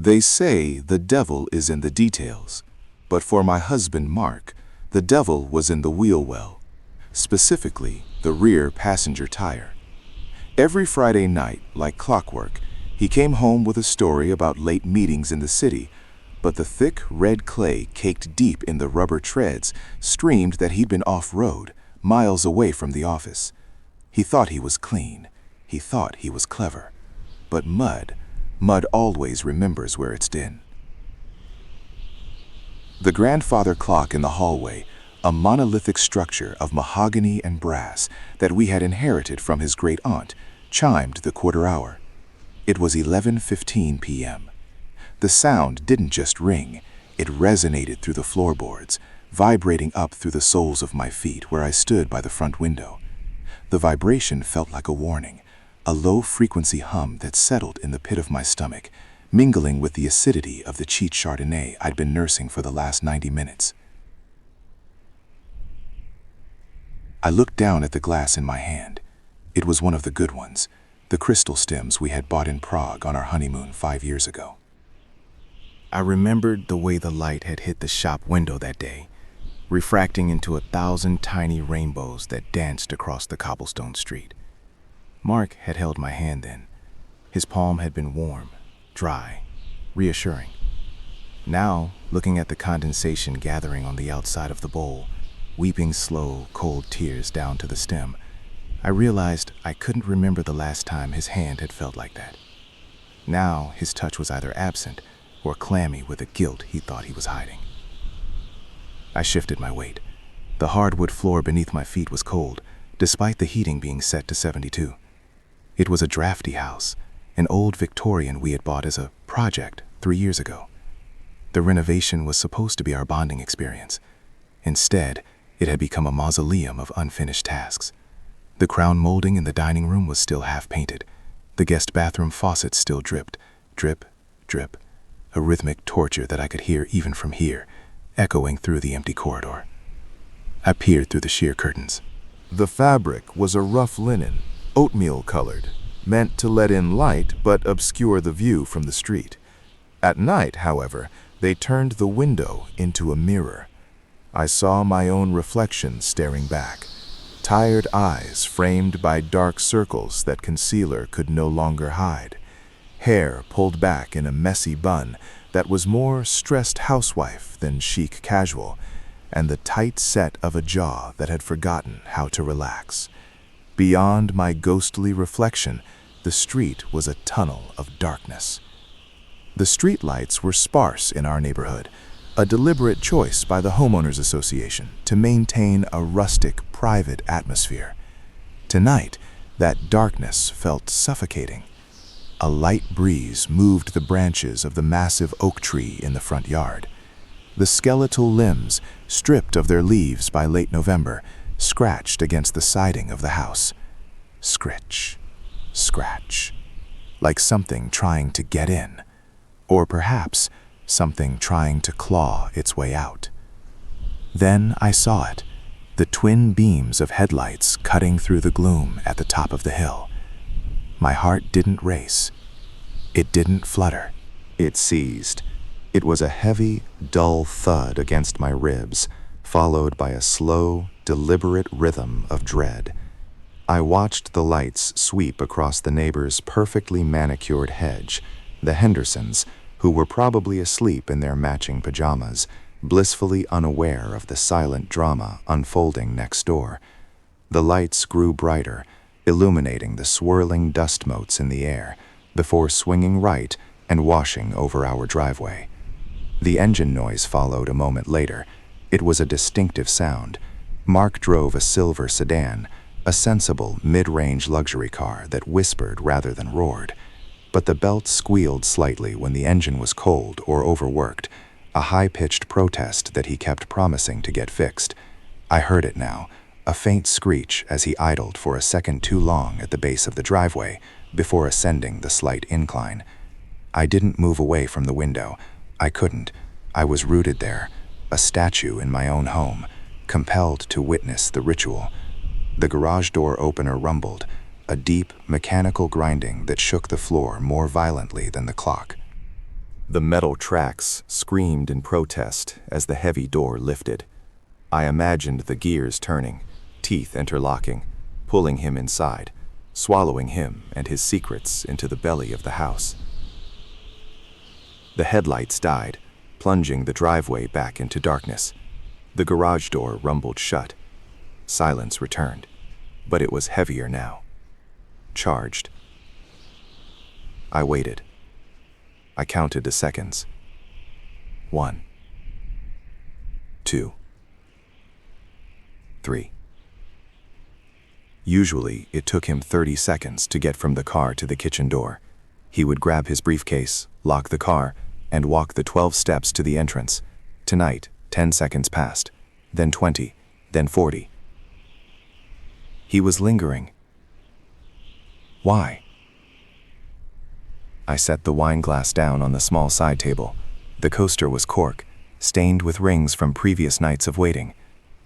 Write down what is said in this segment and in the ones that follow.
They say the devil is in the details, but for my husband Mark, the devil was in the wheel well, specifically the rear passenger tire. Every Friday night, like clockwork, he came home with a story about late meetings in the city, but the thick red clay caked deep in the rubber treads screamed that he'd been off-road, miles away from the office. He thought he was clean. He thought he was clever. But mud always remembers where it's been. The grandfather clock in the hallway, a monolithic structure of mahogany and brass that we had inherited from his great-aunt, chimed the quarter hour. It was 11:15 p.m. The sound didn't just ring, it resonated through the floorboards, vibrating up through the soles of my feet where I stood by the front window. The vibration felt like a warning, a low-frequency hum that settled in the pit of my stomach, mingling with the acidity of the cheap Chardonnay I'd been nursing for the last 90 minutes. I looked down at the glass in my hand. It was one of the good ones, the crystal stems we had bought in Prague on our honeymoon 5 years ago. I remembered the way the light had hit the shop window that day, refracting into 1,000 tiny rainbows that danced across the cobblestone street. Mark had held my hand then. His palm had been warm, dry, reassuring. Now, looking at the condensation gathering on the outside of the bowl, weeping slow, cold tears down to the stem, I realized I couldn't remember the last time his hand had felt like that. Now, his touch was either absent or clammy with a guilt he thought he was hiding. I shifted my weight. The hardwood floor beneath my feet was cold, despite the heating being set to 72. It was a drafty house, an old Victorian we had bought as a project 3 years ago. The renovation was supposed to be our bonding experience. Instead, it had become a mausoleum of unfinished tasks. The crown molding in the dining room was still half-painted. The guest bathroom faucet still dripped, drip, drip, a rhythmic torture that I could hear even from here, echoing through the empty corridor. I peered through the sheer curtains. The fabric was a rough linen, oatmeal-colored, meant to let in light but obscure the view from the street. At night, however, they turned the window into a mirror. I saw my own reflection staring back, tired eyes framed by dark circles that concealer could no longer hide, hair pulled back in a messy bun that was more stressed housewife than chic casual, and the tight set of a jaw that had forgotten how to relax. Beyond my ghostly reflection, the street was a tunnel of darkness. The streetlights were sparse in our neighborhood, a deliberate choice by the homeowners association to maintain a rustic, private atmosphere. Tonight, that darkness felt suffocating. A light breeze moved the branches of the massive oak tree in the front yard. The skeletal limbs, stripped of their leaves by late November, scratched against the siding of the house. Scritch, scratch, like something trying to get in, or perhaps something trying to claw its way out. Then I saw it, the twin beams of headlights cutting through the gloom at the top of the hill. My heart didn't race. It didn't flutter. It seized. It was a heavy, dull thud against my ribs, followed by a slow, deliberate rhythm of dread. I watched the lights sweep across the neighbor's perfectly manicured hedge, the Hendersons, who were probably asleep in their matching pajamas, blissfully unaware of the silent drama unfolding next door. The lights grew brighter, illuminating the swirling dust motes in the air, before swinging right and washing over our driveway. The engine noise followed a moment later. It was a distinctive sound. Mark drove a silver sedan, a sensible, mid-range luxury car that whispered rather than roared. But the belt squealed slightly when the engine was cold or overworked, a high-pitched protest that he kept promising to get fixed. I heard it now, a faint screech as he idled for a second too long at the base of the driveway before ascending the slight incline. I didn't move away from the window. I couldn't. I was rooted there, a statue in my own home, compelled to witness the ritual. The garage door opener rumbled, a deep, mechanical grinding that shook the floor more violently than the clock. The metal tracks screamed in protest as the heavy door lifted. I imagined the gears turning, teeth interlocking, pulling him inside, swallowing him and his secrets into the belly of the house. The headlights died, plunging the driveway back into darkness. The garage door rumbled shut. Silence returned, but it was heavier now. Charged. I waited. I counted the seconds. 1, 2, 3. Usually, it took him 30 seconds to get from the car to the kitchen door. He would grab his briefcase, lock the car, and walk the 12 steps to the entrance. Tonight, 10 seconds passed, then 20, then 40. He was lingering. Why? I set the wine glass down on the small side table. The coaster was cork, stained with rings from previous nights of waiting.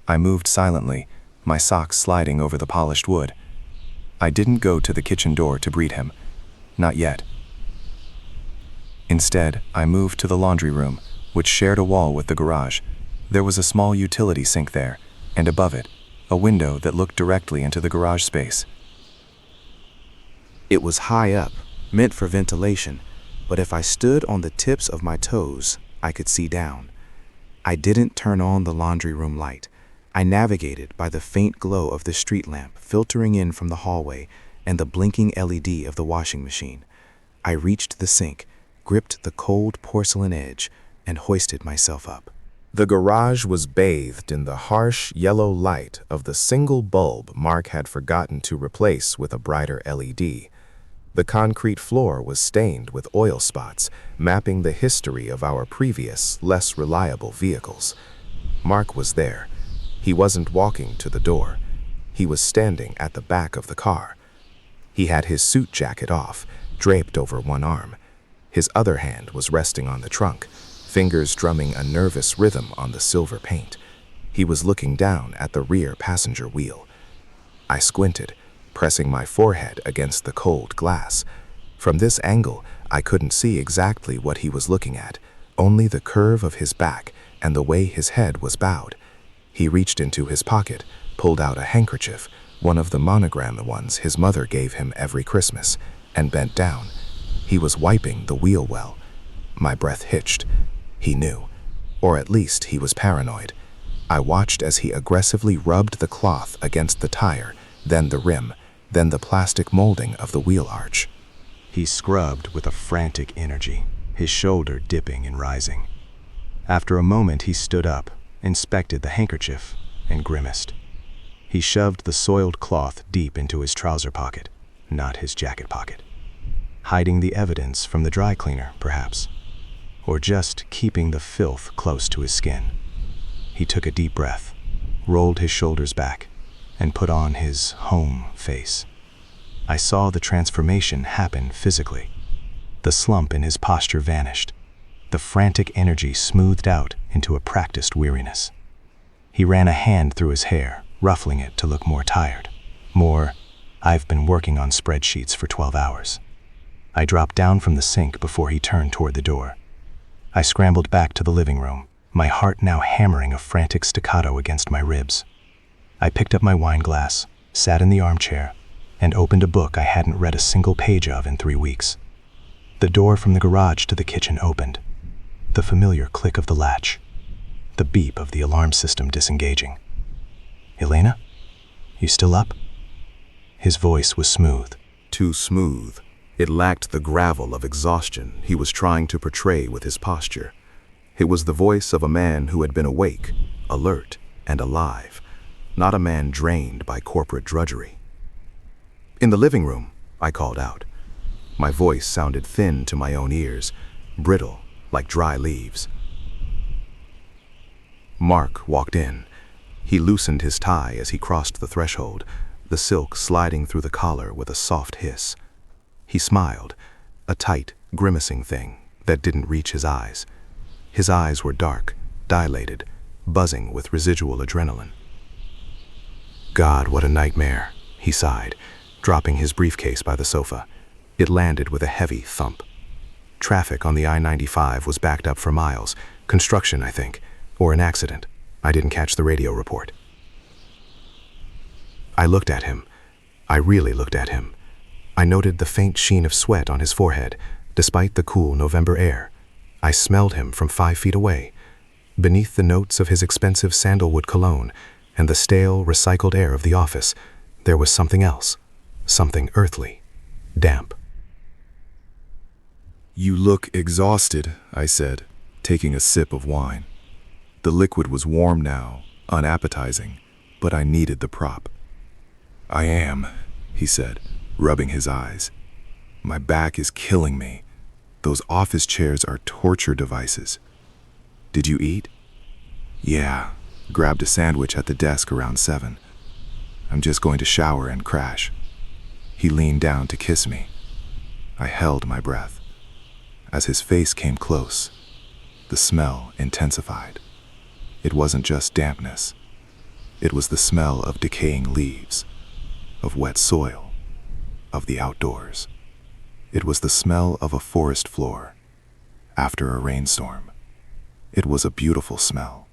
I moved silently, my socks sliding over the polished wood. I didn't go to the kitchen door to greet him. Not yet. Instead, I moved to the laundry room, which shared a wall with the garage. There was a small utility sink there, and above it, a window that looked directly into the garage space. It was high up, meant for ventilation, but if I stood on the tips of my toes, I could see down. I didn't turn on the laundry room light. I navigated by the faint glow of the street lamp filtering in from the hallway and the blinking LED of the washing machine. I reached the sink, gripped the cold porcelain edge, and hoisted myself up. The garage was bathed in the harsh yellow light of the single bulb Mark had forgotten to replace with a brighter LED. The concrete floor was stained with oil spots, mapping the history of our previous, less reliable vehicles. Mark was there. He wasn't walking to the door. He was standing at the back of the car. He had his suit jacket off, draped over one arm. His other hand was resting on the trunk, fingers drumming a nervous rhythm on the silver paint. He was looking down at the rear passenger wheel. I squinted, pressing my forehead against the cold glass. From this angle, I couldn't see exactly what he was looking at, only the curve of his back and the way his head was bowed. He reached into his pocket, pulled out a handkerchief, one of the monogrammed ones his mother gave him every Christmas, and bent down. He was wiping the wheel well. My breath hitched. He knew, or at least he was paranoid. I watched as he aggressively rubbed the cloth against the tire, then the rim, then the plastic molding of the wheel arch. He scrubbed with a frantic energy, his shoulder dipping and rising. After a moment, he stood up, inspected the handkerchief, and grimaced. He shoved the soiled cloth deep into his trouser pocket, not his jacket pocket. Hiding the evidence from the dry cleaner, perhaps, or just keeping the filth close to his skin. He took a deep breath, rolled his shoulders back, and put on his home face. I saw the transformation happen physically. The slump in his posture vanished. The frantic energy smoothed out into a practiced weariness. He ran a hand through his hair, ruffling it to look more tired. More, I've been working on spreadsheets for 12 hours. I dropped down from the sink before he turned toward the door. I scrambled back to the living room, my heart now hammering a frantic staccato against my ribs. I picked up my wine glass, sat in the armchair, and opened a book I hadn't read a single page of in 3 weeks. The door from the garage to the kitchen opened. The familiar click of the latch. The beep of the alarm system disengaging. "Elena? You still up?" His voice was smooth. Too smooth. It lacked the gravel of exhaustion he was trying to portray with his posture. It was the voice of a man who had been awake, alert, and alive, not a man drained by corporate drudgery. "In the living room," I called out. My voice sounded thin to my own ears, brittle, like dry leaves. Mark walked in. He loosened his tie as he crossed the threshold, the silk sliding through the collar with a soft hiss. He smiled, a tight, grimacing thing that didn't reach his eyes. His eyes were dark, dilated, buzzing with residual adrenaline. "God, what a nightmare," he sighed, dropping his briefcase by the sofa. It landed with a heavy thump. Traffic on the I-95 was backed up for miles. Construction, I think, or an accident. I didn't catch the radio report. I looked at him. I really looked at him. I noted the faint sheen of sweat on his forehead, despite the cool November air. I smelled him from 5 feet away. Beneath the notes of his expensive sandalwood cologne and the stale, recycled air of the office, there was something else, something earthly, damp. "You look exhausted," I said, taking a sip of wine. The liquid was warm now, unappetizing, but I needed the prop. "I am," he said, rubbing his eyes. "My back is killing me. Those office chairs are torture devices." "Did you eat?" "Yeah, grabbed a sandwich at the desk around 7. I'm just going to shower and crash." He leaned down to kiss me. I held my breath. As his face came close, the smell intensified. It wasn't just dampness. It was the smell of decaying leaves, of wet soil, of the outdoors. It was the smell of a forest floor after a rainstorm. It was a beautiful smell,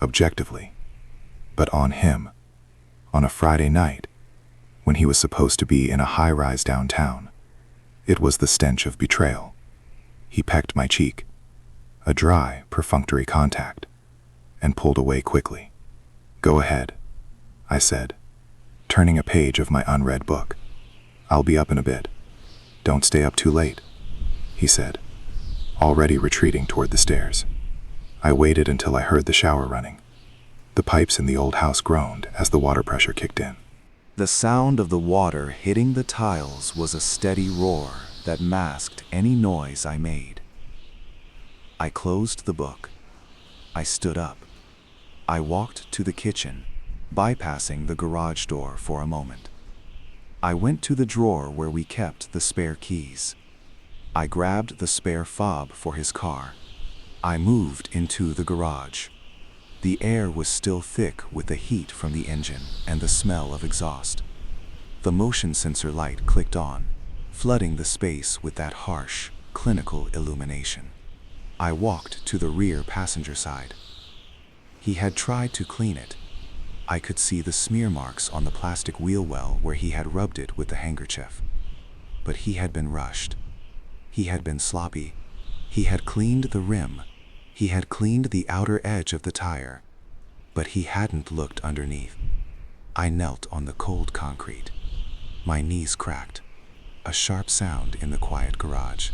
objectively, but on him, on a Friday night, when he was supposed to be in a high-rise downtown, it was the stench of betrayal. He pecked my cheek, a dry, perfunctory contact, and pulled away quickly. "Go ahead," I said, turning a page of my unread book. "I'll be up in a bit. Don't stay up too late," he said, already retreating toward the stairs. I waited until I heard the shower running. The pipes in the old house groaned as the water pressure kicked in. The sound of the water hitting the tiles was a steady roar that masked any noise I made. I closed the book. I stood up. I walked to the kitchen, bypassing the garage door for a moment. I went to the drawer where we kept the spare keys. I grabbed the spare fob for his car. I moved into the garage. The air was still thick with the heat from the engine and the smell of exhaust. The motion sensor light clicked on, flooding the space with that harsh, clinical illumination. I walked to the rear passenger side. He had tried to clean it. I could see the smear marks on the plastic wheel well where he had rubbed it with the handkerchief. But he had been rushed. He had been sloppy. He had cleaned the rim. He had cleaned the outer edge of the tire. But he hadn't looked underneath. I knelt on the cold concrete. My knees cracked. A sharp sound in the quiet garage.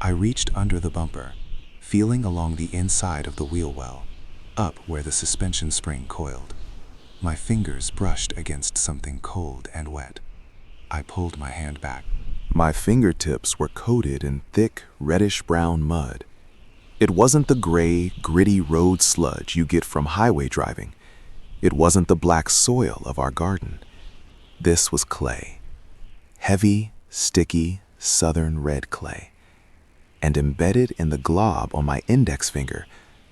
I reached under the bumper, feeling along the inside of the wheel well, up where the suspension spring coiled. My fingers brushed against something cold and wet. I pulled my hand back. My fingertips were coated in thick, reddish-brown mud. It wasn't the gray, gritty road sludge you get from highway driving. It wasn't the black soil of our garden. This was clay. Heavy, sticky, southern red clay. And embedded in the glob on my index finger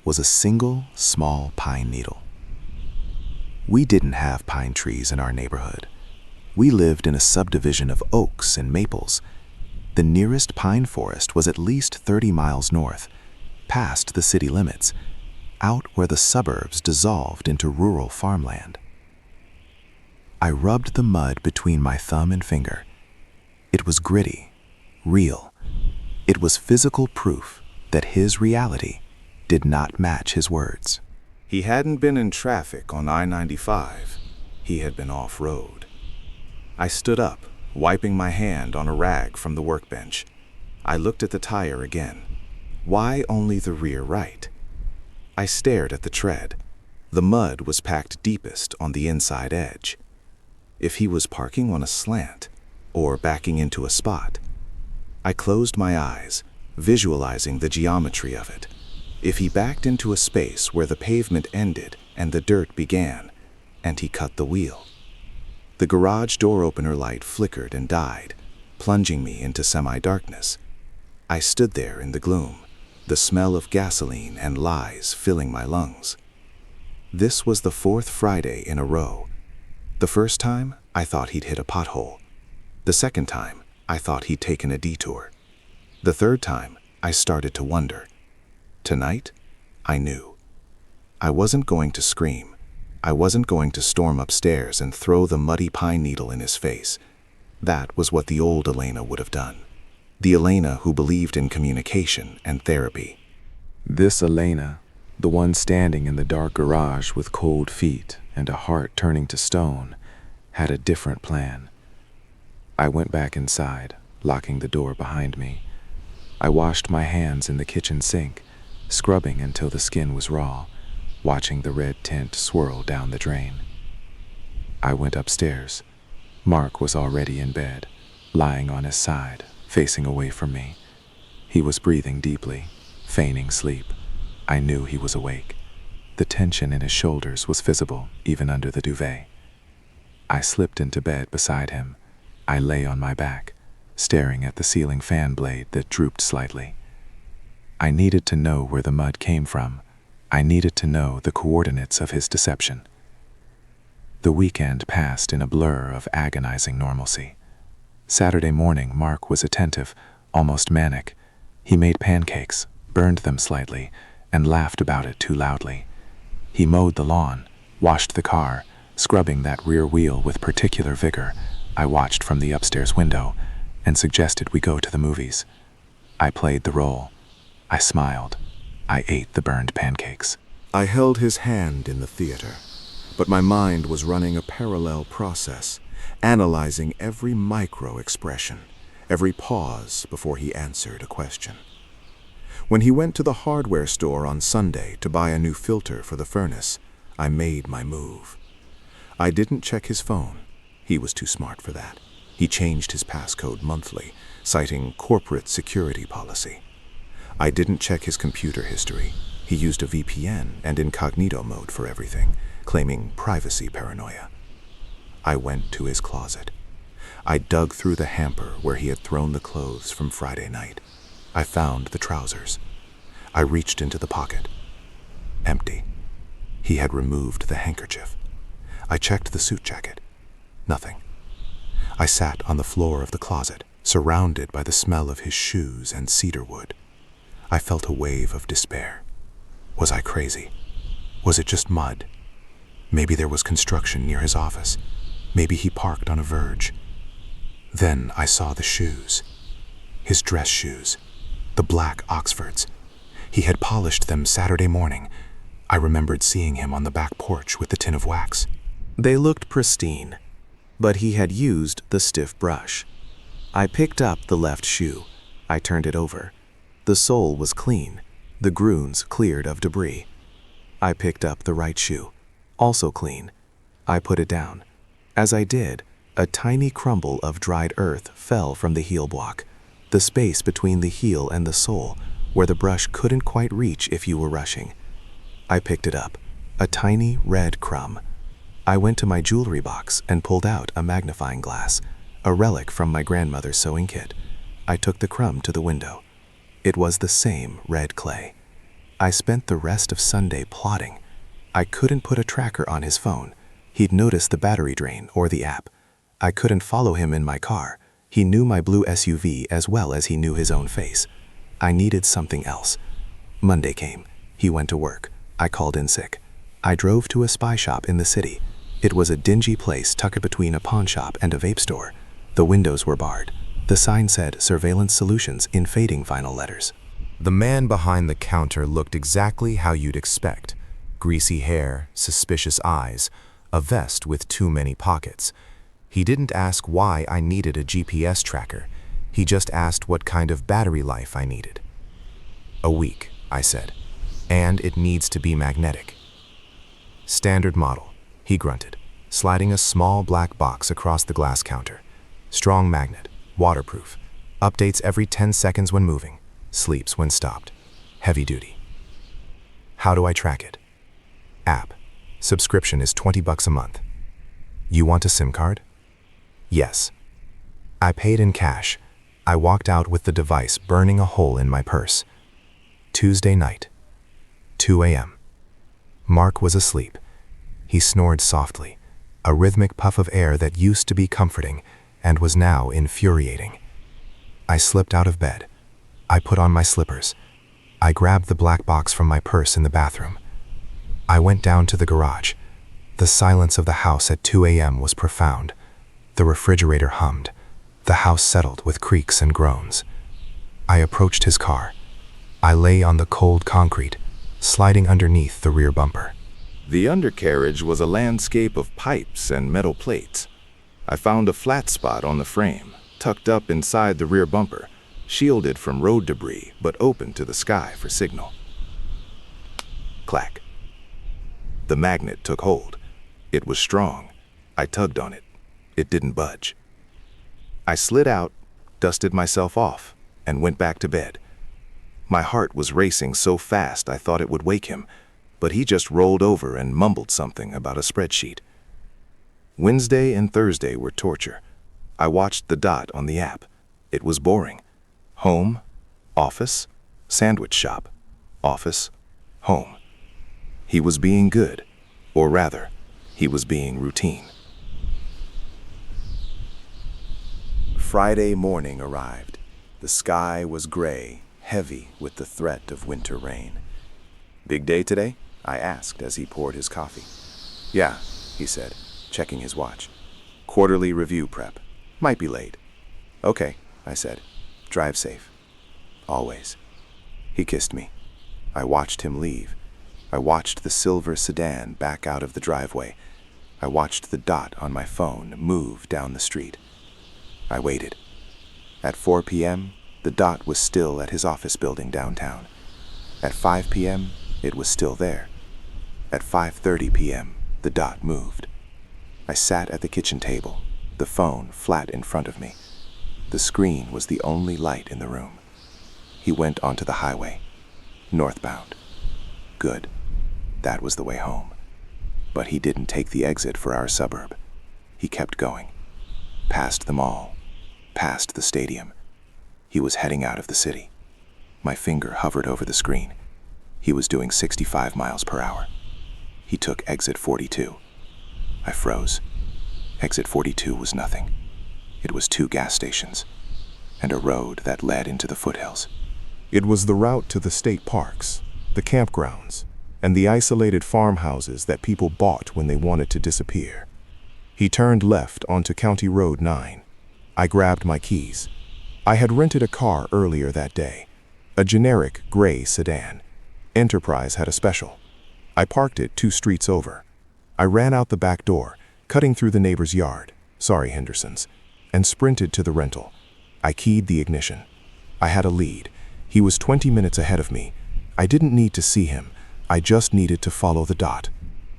was a single, small pine needle. We didn't have pine trees in our neighborhood. We lived in a subdivision of oaks and maples. The nearest pine forest was at least 30 miles north, past the city limits, out where the suburbs dissolved into rural farmland. I rubbed the mud between my thumb and finger. It was gritty, real. It was physical proof that his reality did not match his words. He hadn't been in traffic on I-95. He had been off-road. I stood up, wiping my hand on a rag from the workbench. I looked at the tire again. Why only the rear right? I stared at the tread. The mud was packed deepest on the inside edge. If he was parking on a slant or backing into a spot, I closed my eyes, visualizing the geometry of it. If he backed into a space where the pavement ended and the dirt began, and he cut the wheel. The garage door opener light flickered and died, plunging me into semi-darkness. I stood there in the gloom, the smell of gasoline and lies filling my lungs. This was the 4th Friday in a row. The first time, I thought he'd hit a pothole. The second time, I thought he'd taken a detour. The third time, I started to wonder. Tonight, I knew. I wasn't going to scream. I wasn't going to storm upstairs and throw the muddy pine needle in his face. That was what the old Elena would have done. The Elena who believed in communication and therapy. This Elena, the one standing in the dark garage with cold feet and a heart turning to stone, had a different plan. I went back inside, locking the door behind me. I washed my hands in the kitchen sink, scrubbing until the skin was raw, watching the red tint swirl down the drain. I went upstairs. Mark was already in bed, lying on his side, facing away from me. He was breathing deeply, feigning sleep. I knew he was awake. The tension in his shoulders was visible even under the duvet. I slipped into bed beside him. I lay on my back, staring at the ceiling fan blade that drooped slightly. I needed to know where the mud came from. I needed to know the coordinates of his deception. The weekend passed in a blur of agonizing normalcy. Saturday morning, Mark was attentive, almost manic. He made pancakes, burned them slightly, and laughed about it too loudly. He mowed the lawn, washed the car, scrubbing that rear wheel with particular vigor. I watched from the upstairs window and suggested we go to the movies. I played the role. I smiled. I ate the burned pancakes. I held his hand in the theater, but my mind was running a parallel process, analyzing every micro-expression, every pause before he answered a question. When he went to the hardware store on Sunday to buy a new filter for the furnace, I made my move. I didn't check his phone. He was too smart for that. He changed his passcode monthly, citing corporate security policy. I didn't check his computer history. He used a VPN and incognito mode for everything, claiming privacy paranoia. I went to his closet. I dug through the hamper where he had thrown the clothes from Friday night. I found the trousers. I reached into the pocket. Empty. He had removed the handkerchief. I checked the suit jacket. Nothing. I sat on the floor of the closet, surrounded by the smell of his shoes and cedar wood. I felt a wave of despair. Was I crazy? Was it just mud? Maybe there was construction near his office. Maybe he parked on a verge. Then I saw the shoes. His dress shoes. The black Oxfords. He had polished them Saturday morning. I remembered seeing him on the back porch with the tin of wax. They looked pristine, but he had used the stiff brush. I picked up the left shoe. I turned it over. The sole was clean, the grooves cleared of debris. I picked up the right shoe, also clean. I put it down. As I did, a tiny crumble of dried earth fell from the heel block, the space between the heel and the sole, where the brush couldn't quite reach if you were rushing. I picked it up, a tiny red crumb. I went to my jewelry box and pulled out a magnifying glass, a relic from my grandmother's sewing kit. I took the crumb to the window. It was the same red clay. I spent the rest of Sunday plotting. I couldn't put a tracker on his phone. He'd noticed the battery drain or the app. I couldn't follow him in my car. He knew my blue SUV as well as he knew his own face. I needed something else. Monday came. He went to work. I called in sick. I drove to a spy shop in the city. It was a dingy place tucked between a pawn shop and a vape store. The windows were barred. The sign said Surveillance Solutions in fading vinyl letters. The man behind the counter looked exactly how you'd expect. Greasy hair, suspicious eyes, a vest with too many pockets. He didn't ask why I needed a GPS tracker. He just asked what kind of battery life I needed. A week, I said. And it needs to be magnetic. Standard model, he grunted, sliding a small black box across the glass counter. Strong magnet, waterproof, updates every 10 seconds when moving, sleeps when stopped, heavy duty. How do I track it? App. Subscription is $20 a month. You want a SIM card? Yes. I paid in cash. I walked out with the device burning a hole in my purse. Tuesday night, 2 a.m. Mark was asleep. He snored softly, a rhythmic puff of air that used to be comforting and was now infuriating. I slipped out of bed. I put on my slippers. I grabbed the black box from my purse in the bathroom. I went down to the garage. The silence of the house at 2 a.m. was profound. The refrigerator hummed. The house settled with creaks and groans. I approached his car. I lay on the cold concrete, sliding underneath the rear bumper. The undercarriage was a landscape of pipes and metal plates. I found a flat spot on the frame, tucked up inside the rear bumper, shielded from road debris but open to the sky for signal. Clack. The magnet took hold. It was strong. I tugged on it. It didn't budge. I slid out, dusted myself off, and went back to bed. My heart was racing so fast I thought it would wake him, but he just rolled over and mumbled something about a spreadsheet. Wednesday and Thursday were torture. I watched the dot on the app. It was boring. Home, office, sandwich shop, office, home. He was being good, or rather, he was being routine. Friday morning arrived. The sky was gray, heavy with the threat of winter rain. "Big day today?" I asked as he poured his coffee. "Yeah," he said, checking his watch. "Quarterly review prep. Might be late." "Okay," I said. "Drive safe." "Always." He kissed me. I watched him leave. I watched the silver sedan back out of the driveway. I watched the dot on my phone move down the street. I waited. At 4 p.m., the dot was still at his office building downtown. At 5 p.m., it was still there. At 5:30 p.m., the dot moved. I sat at the kitchen table, the phone flat in front of me. The screen was the only light in the room. He went onto the highway, northbound. Good. That was the way home. But he didn't take the exit for our suburb. He kept going. Past the mall, past the stadium. He was heading out of the city. My finger hovered over the screen. He was doing 65 miles per hour. He took exit 42. I froze. Exit 42 was nothing. It was 2 gas stations and a road that led into the foothills. It was the route to the state parks, the campgrounds, and the isolated farmhouses that people bought when they wanted to disappear. He turned left onto County Road 9. I grabbed my keys. I had rented a car earlier that day, a generic gray sedan. Enterprise had a special. I parked it 2 streets over. I ran out the back door, cutting through the neighbor's yard, sorry Henderson's, and sprinted to the rental. I keyed the ignition. I had a lead. He was 20 minutes ahead of me. I didn't need to see him. I just needed to follow the dot.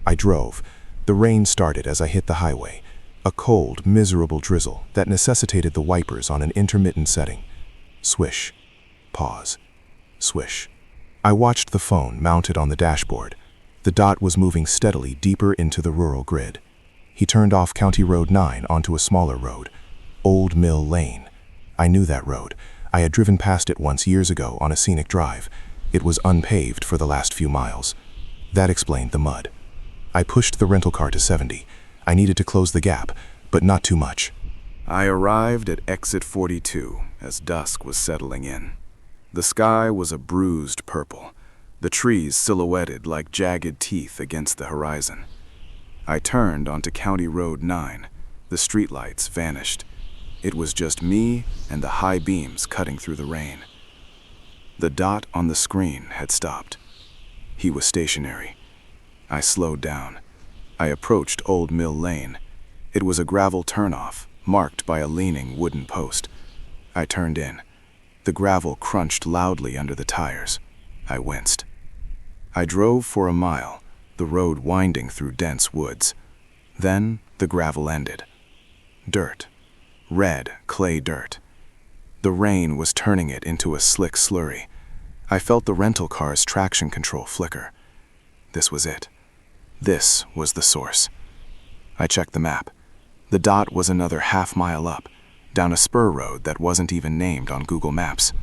I drove. The rain started as I hit the highway, a cold, miserable drizzle that necessitated the wipers on an intermittent setting. Swish. Pause. Swish. I watched the phone mounted on the dashboard. The dot was moving steadily deeper into the rural grid. He turned off County Road 9 onto a smaller road, Old Mill Lane. I knew that road. I had driven past it once years ago on a scenic drive. It was unpaved for the last few miles. That explained the mud. I pushed the rental car to 70. I needed to close the gap, but not too much. I arrived at exit 42 as dusk was settling in. The sky was a bruised purple, the trees silhouetted like jagged teeth against the horizon. I turned onto County Road 9. The streetlights vanished. It was just me and the high beams cutting through the rain. The dot on the screen had stopped. He was stationary. I slowed down. I approached Old Mill Lane. It was a gravel turnoff, marked by a leaning wooden post. I turned in. The gravel crunched loudly under the tires. I winced. I drove for a mile, the road winding through dense woods. Then the gravel ended. Dirt. Red clay dirt. The rain was turning it into a slick slurry. I felt the rental car's traction control flicker. This was it. This was the source. I checked the map. The dot was another half-mile up, down a spur road that wasn't even named on Google Maps.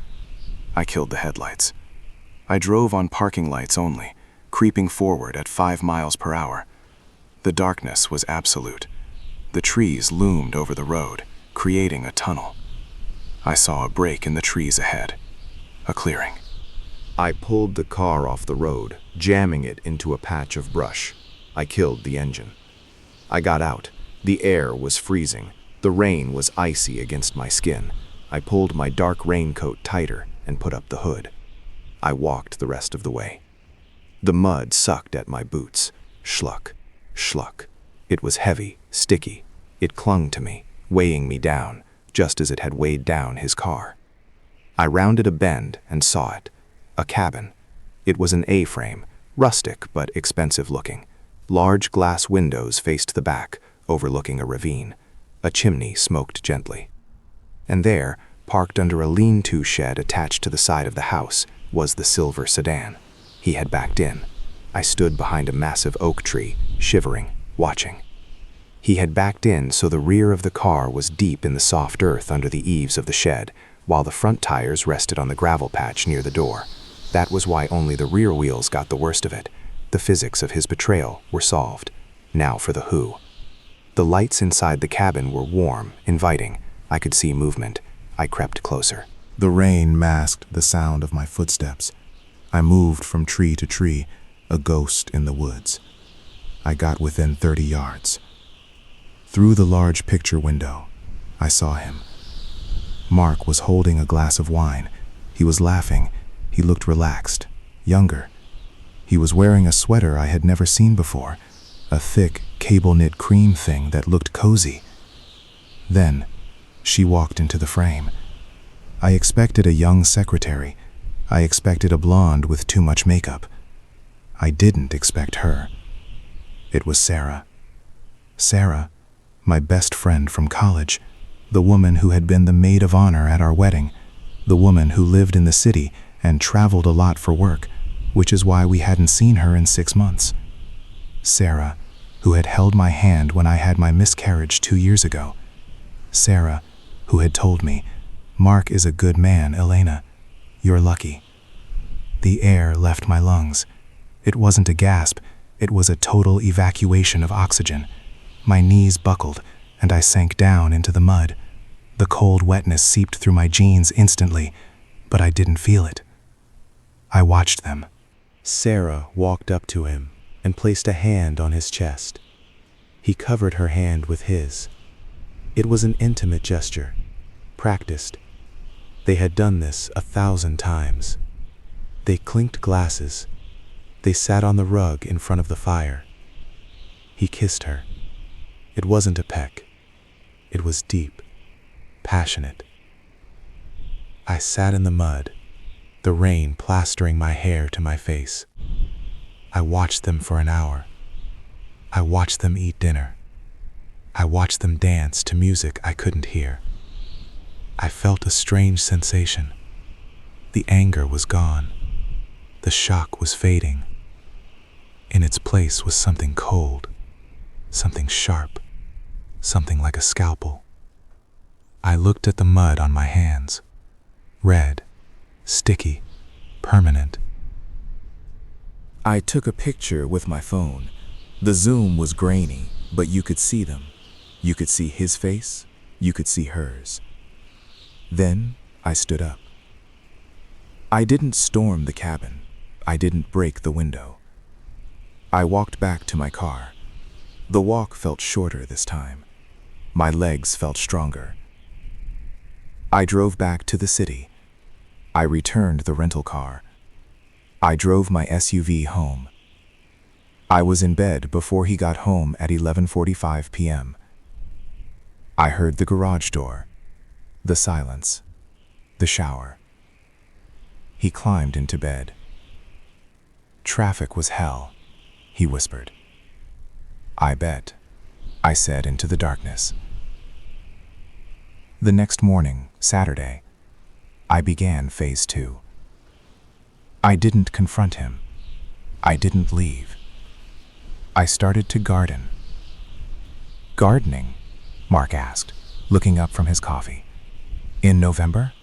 I killed the headlights. I drove on parking lights only, creeping forward at 5 miles per hour. The darkness was absolute. The trees loomed over the road, creating a tunnel. I saw a break in the trees ahead. A clearing. I pulled the car off the road, jamming it into a patch of brush. I killed the engine. I got out. The air was freezing. The rain was icy against my skin. I pulled my dark raincoat tighter and put up the hood. I walked the rest of the way. The mud sucked at my boots. Schluck, schluck. It was heavy, sticky. It clung to me, weighing me down, just as it had weighed down his car. I rounded a bend and saw it. A cabin. It was an A-frame, rustic but expensive looking. Large glass windows faced the back, overlooking a ravine. A chimney smoked gently. And there, parked under a lean-to shed attached to the side of the house, was the silver sedan. He had backed in. I stood behind a massive oak tree, shivering, watching. He had backed in so the rear of the car was deep in the soft earth under the eaves of the shed, while the front tires rested on the gravel patch near the door. That was why only the rear wheels got the worst of it. The physics of his betrayal were solved. Now for the who. The lights inside the cabin were warm, inviting. I could see movement. I crept closer. The rain masked the sound of my footsteps. I moved from tree to tree, a ghost in the woods. I got within 30 yards. Through the large picture window, I saw him. Mark was holding a glass of wine. He was laughing. He looked relaxed, younger. He was wearing a sweater I had never seen before, a thick, cable-knit cream thing that looked cozy. Then, she walked into the frame. I expected a young secretary. I expected a blonde with too much makeup. I didn't expect her. It was Sarah. Sarah, my best friend from college, the woman who had been the maid of honor at our wedding, the woman who lived in the city and traveled a lot for work, which is why we hadn't seen her in 6 months. Sarah, who had held my hand when I had my miscarriage 2 years ago. Sarah, who had told me, "Mark is a good man, Elena. You're lucky." The air left my lungs. It wasn't a gasp, it was a total evacuation of oxygen. My knees buckled, and I sank down into the mud. The cold wetness seeped through my jeans instantly, but I didn't feel it. I watched them. Sarah walked up to him and placed a hand on his chest. He covered her hand with his. It was an intimate gesture, practiced. They had done this 1,000 times. They clinked glasses. They sat on the rug in front of the fire. He kissed her. It wasn't a peck. It was deep, passionate. I sat in the mud, the rain plastering my hair to my face. I watched them for an hour. I watched them eat dinner. I watched them dance to music I couldn't hear. I felt a strange sensation. The anger was gone. The shock was fading. In its place was something cold, something sharp, something like a scalpel. I looked at the mud on my hands. Red, sticky, permanent. I took a picture with my phone. The zoom was grainy, but you could see them. You could see his face, you could see hers. Then I stood up. I didn't storm the cabin. I didn't break the window. I walked back to my car. The walk felt shorter this time. My legs felt stronger. I drove back to the city. I returned the rental car. I drove my SUV home. I was in bed before he got home at 11:45 p.m. I heard the garage door, the silence, the shower. He climbed into bed. "Traffic was hell," he whispered. "I bet," I said into the darkness. The next morning, Saturday, I began phase 2. I didn't confront him. I didn't leave. I started to garden. "Gardening?" Mark asked, looking up from his coffee. "In November?"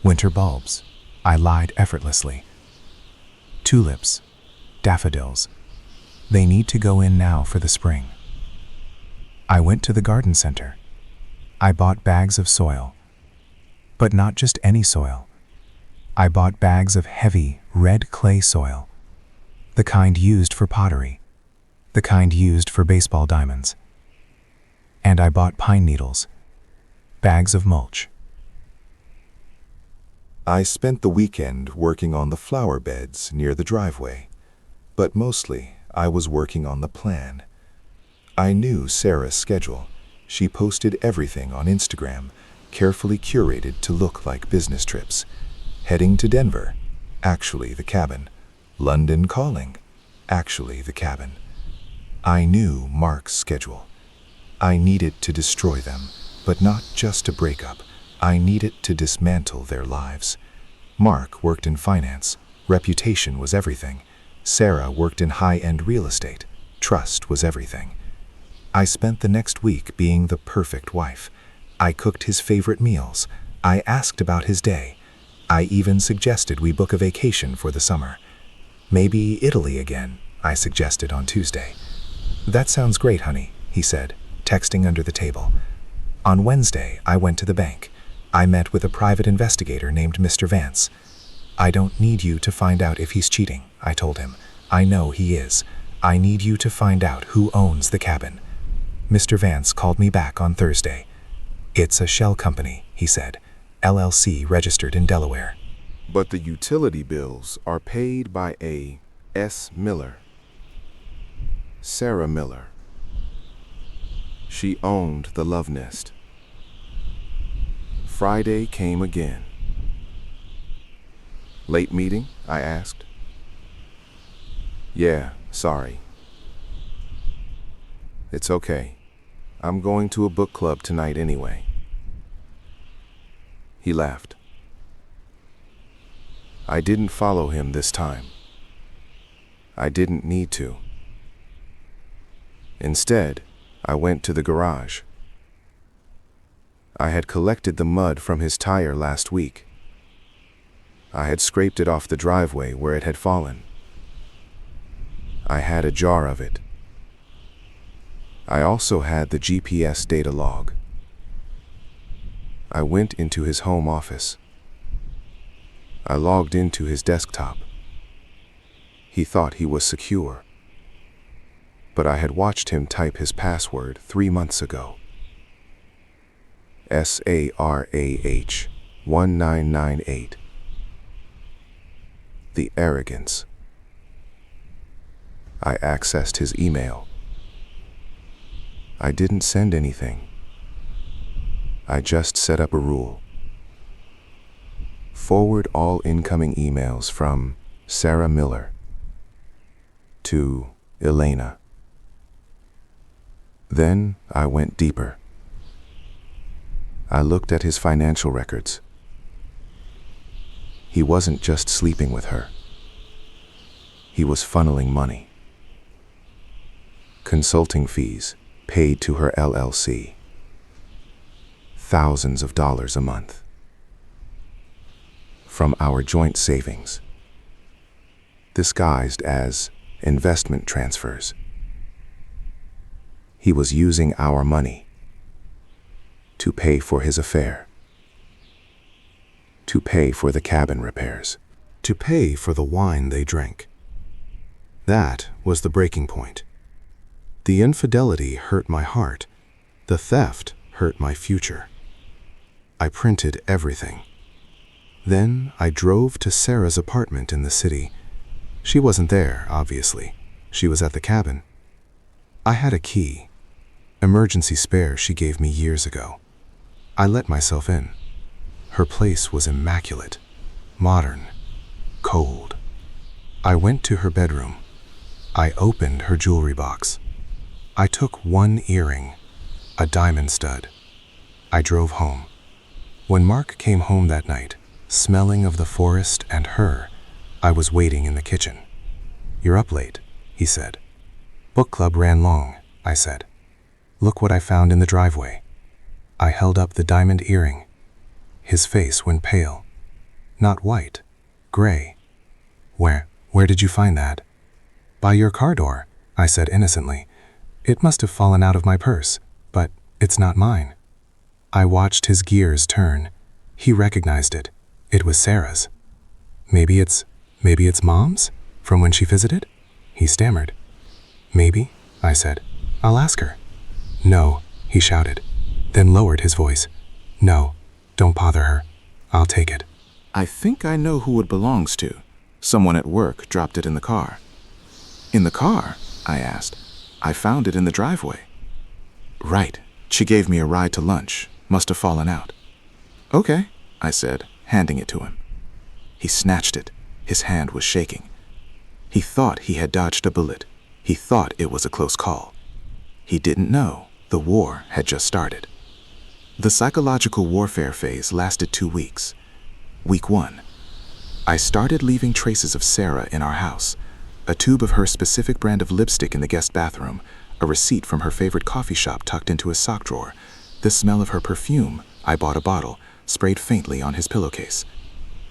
"Winter bulbs," I lied effortlessly. "Tulips, daffodils. They need to go in now for the spring." I went to the garden center. I bought bags of soil. But not just any soil. I bought bags of heavy, red clay soil, the kind used for pottery, the kind used for baseball diamonds. And I bought pine needles, bags of mulch. I spent the weekend working on the flower beds near the driveway, but mostly I was working on the plan. I knew Sarah's schedule. She posted everything on Instagram, carefully curated to look like business trips. Heading to Denver, actually the cabin. London calling, actually the cabin. I knew Mark's schedule. I needed to destroy them, but not just to break up. I needed to dismantle their lives. Mark worked in finance. Reputation was everything. Sarah worked in high-end real estate. Trust was everything. I spent the next week being the perfect wife. I cooked his favorite meals. I asked about his day. I even suggested we book a vacation for the summer. Maybe Italy again, I suggested on Tuesday. That sounds great, honey, he said, texting under the table. On Wednesday, I went to the bank. I met with a private investigator named Mr. Vance. I don't need you to find out if he's cheating, I told him. I know he is. I need you to find out who owns the cabin. Mr. Vance called me back on Thursday. It's a shell company, he said, LLC registered in Delaware. But the utility bills are paid by a S. Miller. Sarah Miller. She owned the Love Nest. Friday came again. Late meeting? I asked. Yeah, sorry. It's okay. I'm going to a book club tonight anyway. He laughed. I didn't follow him this time. I didn't need to. Instead, I went to the garage. I had collected the mud from his tire last week. I had scraped it off the driveway where it had fallen. I had a jar of it. I also had the GPS data log. I went into his home office. I logged into his desktop. He thought he was secure. But I had watched him type his password 3 months ago. SARAH 1998. The arrogance. I accessed his email. I didn't send anything. I just set up a rule. Forward all incoming emails from Sarah Miller to Elena. Then I went deeper. I looked at his financial records. He wasn't just sleeping with her. He was funneling money. Consulting fees paid to her LLC. Thousands of dollars a month. From our joint savings. Disguised as investment transfers. He was using our money to pay for his affair, to pay for the cabin repairs, to pay for the wine they drank. That was the breaking point. The infidelity hurt my heart. The theft hurt my future. I printed everything. Then I drove to Sarah's apartment in the city. She wasn't there, obviously. She was at the cabin. I had a key. Emergency spare she gave me years ago. I let myself in. Her place was immaculate, modern, cold. I went to her bedroom. I opened her jewelry box. I took one earring, a diamond stud. I drove home. When Mark came home that night, smelling of the forest and her, I was waiting in the kitchen. "You're up late," he said. "Book club ran long," I said. "Look what I found in the driveway." I held up the diamond earring. His face went pale. Not white, gray. Where did you find that?" "By your car door," I said innocently. "It must have fallen out of my purse, but it's not mine." I watched his gears turn. He recognized it. It was Sarah's. Maybe it's Mom's? From when she visited? He stammered. Maybe, I said. I'll ask her. No, he shouted, then lowered his voice. No, don't bother her. I'll take it. I think I know who it belongs to. Someone at work dropped it in the car. In the car? I asked. I found it in the driveway. Right. She gave me a ride to lunch. Must have fallen out. Okay, I said, handing it to him. He snatched it. His hand was shaking. He thought he had dodged a bullet. He thought it was a close call. He didn't know the war had just started. The psychological warfare phase lasted 2 weeks. Week 1. I started leaving traces of Sarah in our house. A tube of her specific brand of lipstick in the guest bathroom, a receipt from her favorite coffee shop tucked into his sock drawer, the smell of her perfume. I bought a bottle, sprayed faintly on his pillowcase.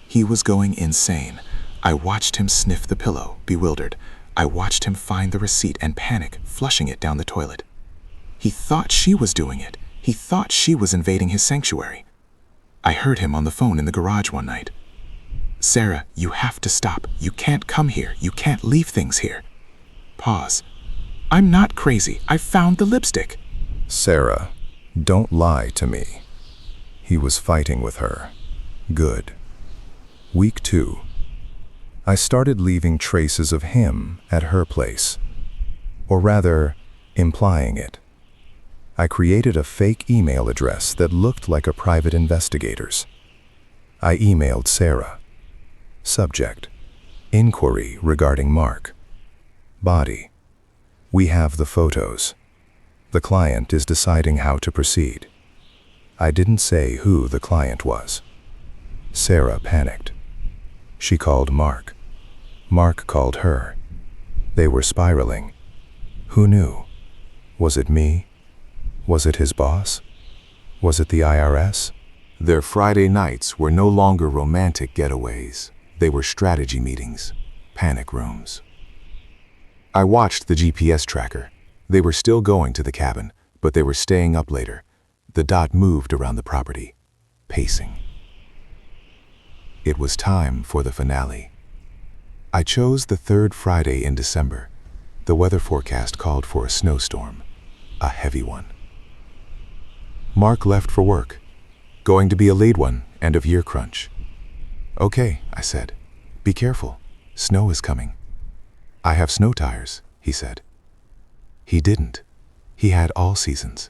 He was going insane. I watched him sniff the pillow, bewildered. I watched him find the receipt and panic, flushing it down the toilet. He thought she was doing it. He thought she was invading his sanctuary. I heard him on the phone in the garage one night. Sarah, you have to stop. You can't come here. You can't leave things here. Pause. I'm not crazy. I found the lipstick. Sarah, don't lie to me. He was fighting with her. Good. Week 2. I started leaving traces of him at her place. Or rather, implying it. I created a fake email address that looked like a private investigator's. I emailed Sarah. Subject: Inquiry regarding Mark. Body: We have the photos. The client is deciding how to proceed. I didn't say who the client was. Sarah panicked. She called Mark. Mark called her. They were spiraling. Who knew? Was it me? Was it his boss? Was it the IRS? Their Friday nights were no longer romantic getaways. They were strategy meetings, panic rooms. I watched the GPS tracker. They were still going to the cabin, but they were staying up later. The dot moved around the property, pacing. It was time for the finale. I chose the 3rd Friday in December. The weather forecast called for a snowstorm, a heavy one. Mark left for work. Going to be a late one, end of year crunch. Okay, I said. Be careful. Snow is coming. I have snow tires, he said. He didn't. He had all seasons.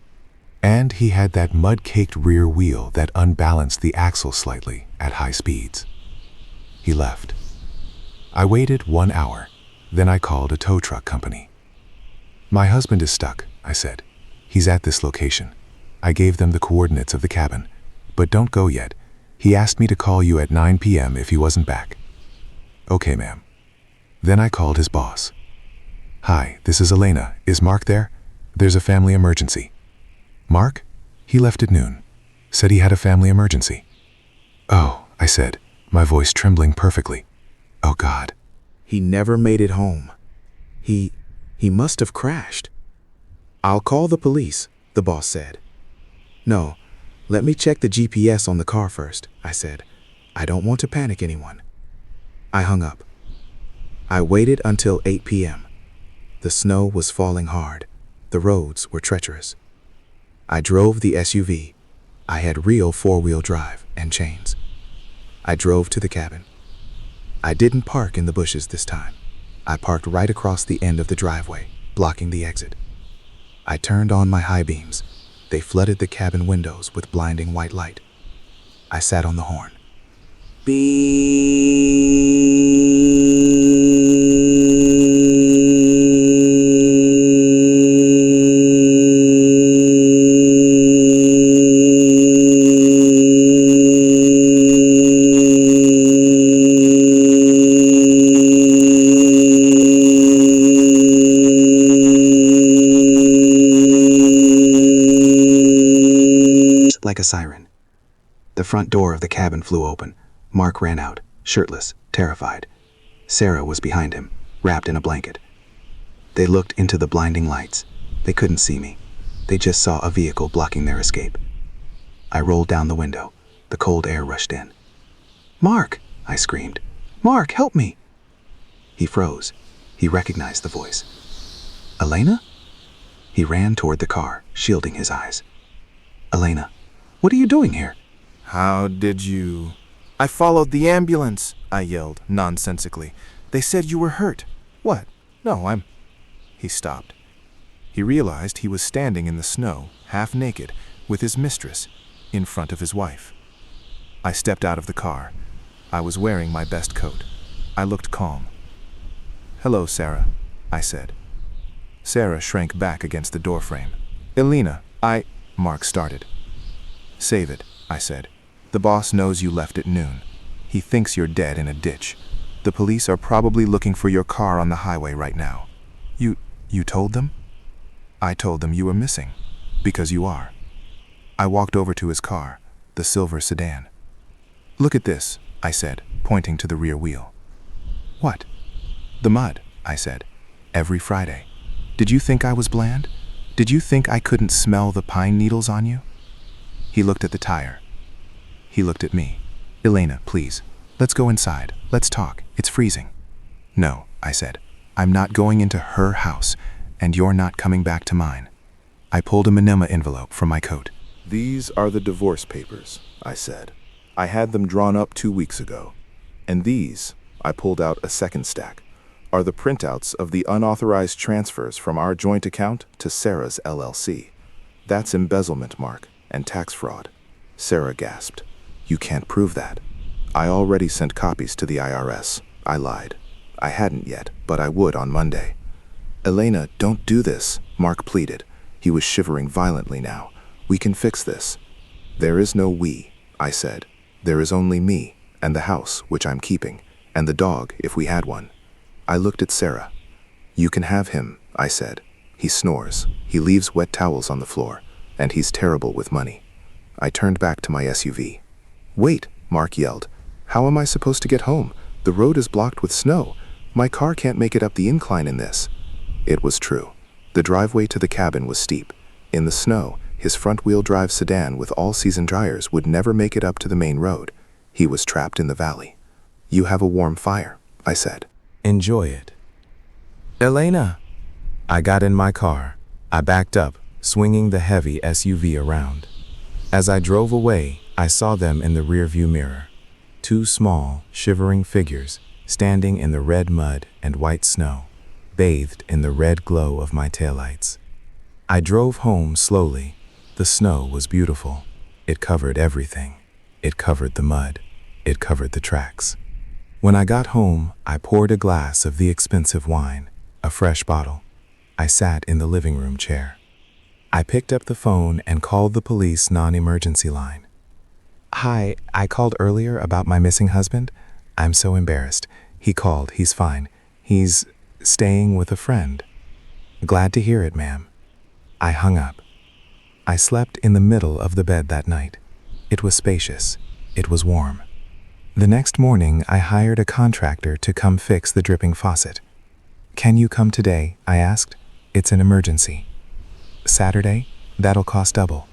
And he had that mud-caked rear wheel that unbalanced the axle slightly at high speeds. He left. I waited 1 hour. Then I called a tow truck company. My husband is stuck, I said. He's at this location. I gave them the coordinates of the cabin. But don't go yet. He asked me to call you at 9 p.m. if he wasn't back. Okay, ma'am. Then I called his boss. Hi, this is Elena. Is Mark there? There's a family emergency. Mark? He left at noon. Said he had a family emergency. Oh, I said, my voice trembling perfectly. Oh, God. He never made it home. He must have crashed. I'll call the police, the boss said. No, let me check the GPS on the car first, I said. I don't want to panic anyone. I hung up. I waited until 8 p.m. The snow was falling hard. The roads were treacherous. I drove the SUV. I had real 4-wheel drive and chains. I drove to the cabin. I didn't park in the bushes this time. I parked right across the end of the driveway, blocking the exit. I turned on my high beams. They flooded the cabin windows with blinding white light. I sat on the horn. Like a siren. The front door of the cabin flew open. Mark ran out, shirtless, terrified. Sarah was behind him, wrapped in a blanket. They looked into the blinding lights. They couldn't see me. They just saw a vehicle blocking their escape. I rolled down the window. The cold air rushed in. Mark, I screamed. Mark, help me! He froze. He recognized the voice. Elena? He ran toward the car, shielding his eyes. Elena, what are you doing here? How did you... I followed the ambulance, I yelled nonsensically. They said you were hurt. What? No, I'm... He stopped. He realized he was standing in the snow, half naked, with his mistress, in front of his wife. I stepped out of the car. I was wearing my best coat. I looked calm. Hello, Sarah, I said. Sarah shrank back against the doorframe. Elena, Mark started. Save it, I said. The boss knows you left at noon. He thinks you're dead in a ditch. The police are probably looking for your car on the highway right now. You told them? I told them you were missing. Because you are. I walked over to his car, the silver sedan. Look at this, I said, pointing to the rear wheel. What? The mud, I said. Every Friday. Did you think I was bland? Did you think I couldn't smell the pine needles on you? He looked at the tire. He looked at me. Elena, please, let's go inside. Let's talk. It's freezing. No, I said. I'm not going into her house, and you're not coming back to mine. I pulled a manila envelope from my coat. These are the divorce papers, I said. I had them drawn up 2 weeks ago. And these, I pulled out a second stack, are the printouts of the unauthorized transfers from our joint account to Sarah's LLC. That's embezzlement, Mark, and tax fraud. Sarah gasped. You can't prove that. I already sent copies to the IRS. I lied. I hadn't yet, but I would on Monday. Elena, don't do this, Mark pleaded. He was shivering violently now. We can fix this. There is no we, I said. There is only me, and the house, which I'm keeping, and the dog, if we had one. I looked at Sarah. You can have him, I said. He snores. He leaves wet towels on the floor, and he's terrible with money. I turned back to my SUV. Wait, Mark yelled. How am I supposed to get home? The road is blocked with snow. My car can't make it up the incline in this. It was true. The driveway to the cabin was steep. In the snow, his front-wheel drive sedan with all-season dryers would never make it up to the main road. He was trapped in the valley. You have a warm fire, I said. Enjoy it. Elena! I got in my car. I backed up, swinging the heavy SUV around. As I drove away, I saw them in the rearview mirror. 2 small, shivering figures, standing in the red mud and white snow, bathed in the red glow of my taillights. I drove home slowly. The snow was beautiful. It covered everything. It covered the mud. It covered the tracks. When I got home, I poured a glass of the expensive wine, a fresh bottle. I sat in the living room chair. I picked up the phone and called the police non-emergency line. Hi, I called earlier about my missing husband. I'm so embarrassed. He called. He's fine. He's staying with a friend. Glad to hear it, ma'am. I hung up. I slept in the middle of the bed that night. It was spacious. It was warm. The next morning, I hired a contractor to come fix the dripping faucet. Can you come today? I asked. It's an emergency. Saturday? That'll cost double.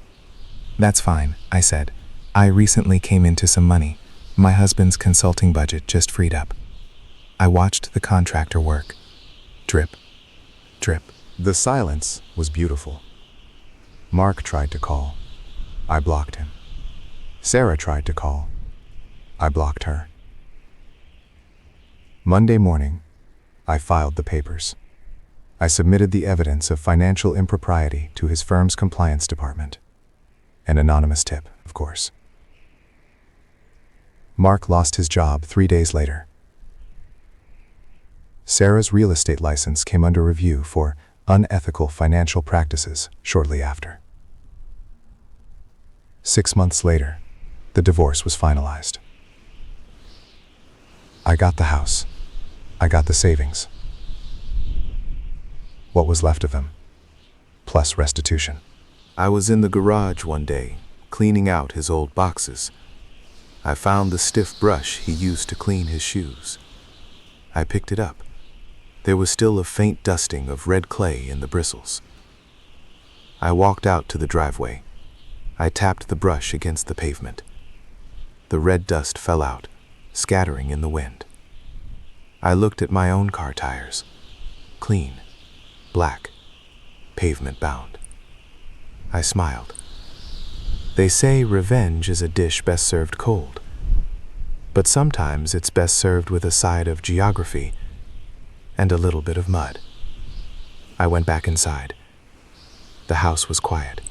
That's fine, I said. I recently came into some money. My husband's consulting budget just freed up. I watched the contractor work. Drip, drip. The silence was beautiful. Mark tried to call. I blocked him. Sarah tried to call. I blocked her. Monday morning, I filed the papers. I submitted the evidence of financial impropriety to his firm's compliance department. An anonymous tip, of course. Mark lost his job 3 days later. Sarah's real estate license came under review for unethical financial practices shortly after. 6 months later, the divorce was finalized. I got the house. I got the savings. What was left of him, plus restitution. I was in the garage one day, cleaning out his old boxes. I found the stiff brush he used to clean his shoes. I picked it up. There was still a faint dusting of red clay in the bristles. I walked out to the driveway. I tapped the brush against the pavement. The red dust fell out, scattering in the wind. I looked at my own car tires. Clean, black, pavement bound. I smiled. They say revenge is a dish best served cold. But sometimes it's best served with a side of geography and a little bit of mud. I went back inside. The house was quiet.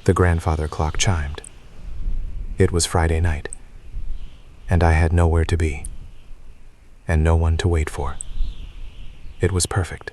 The grandfather clock chimed. It was Friday night, and I had nowhere to be, and no one to wait for. It was perfect.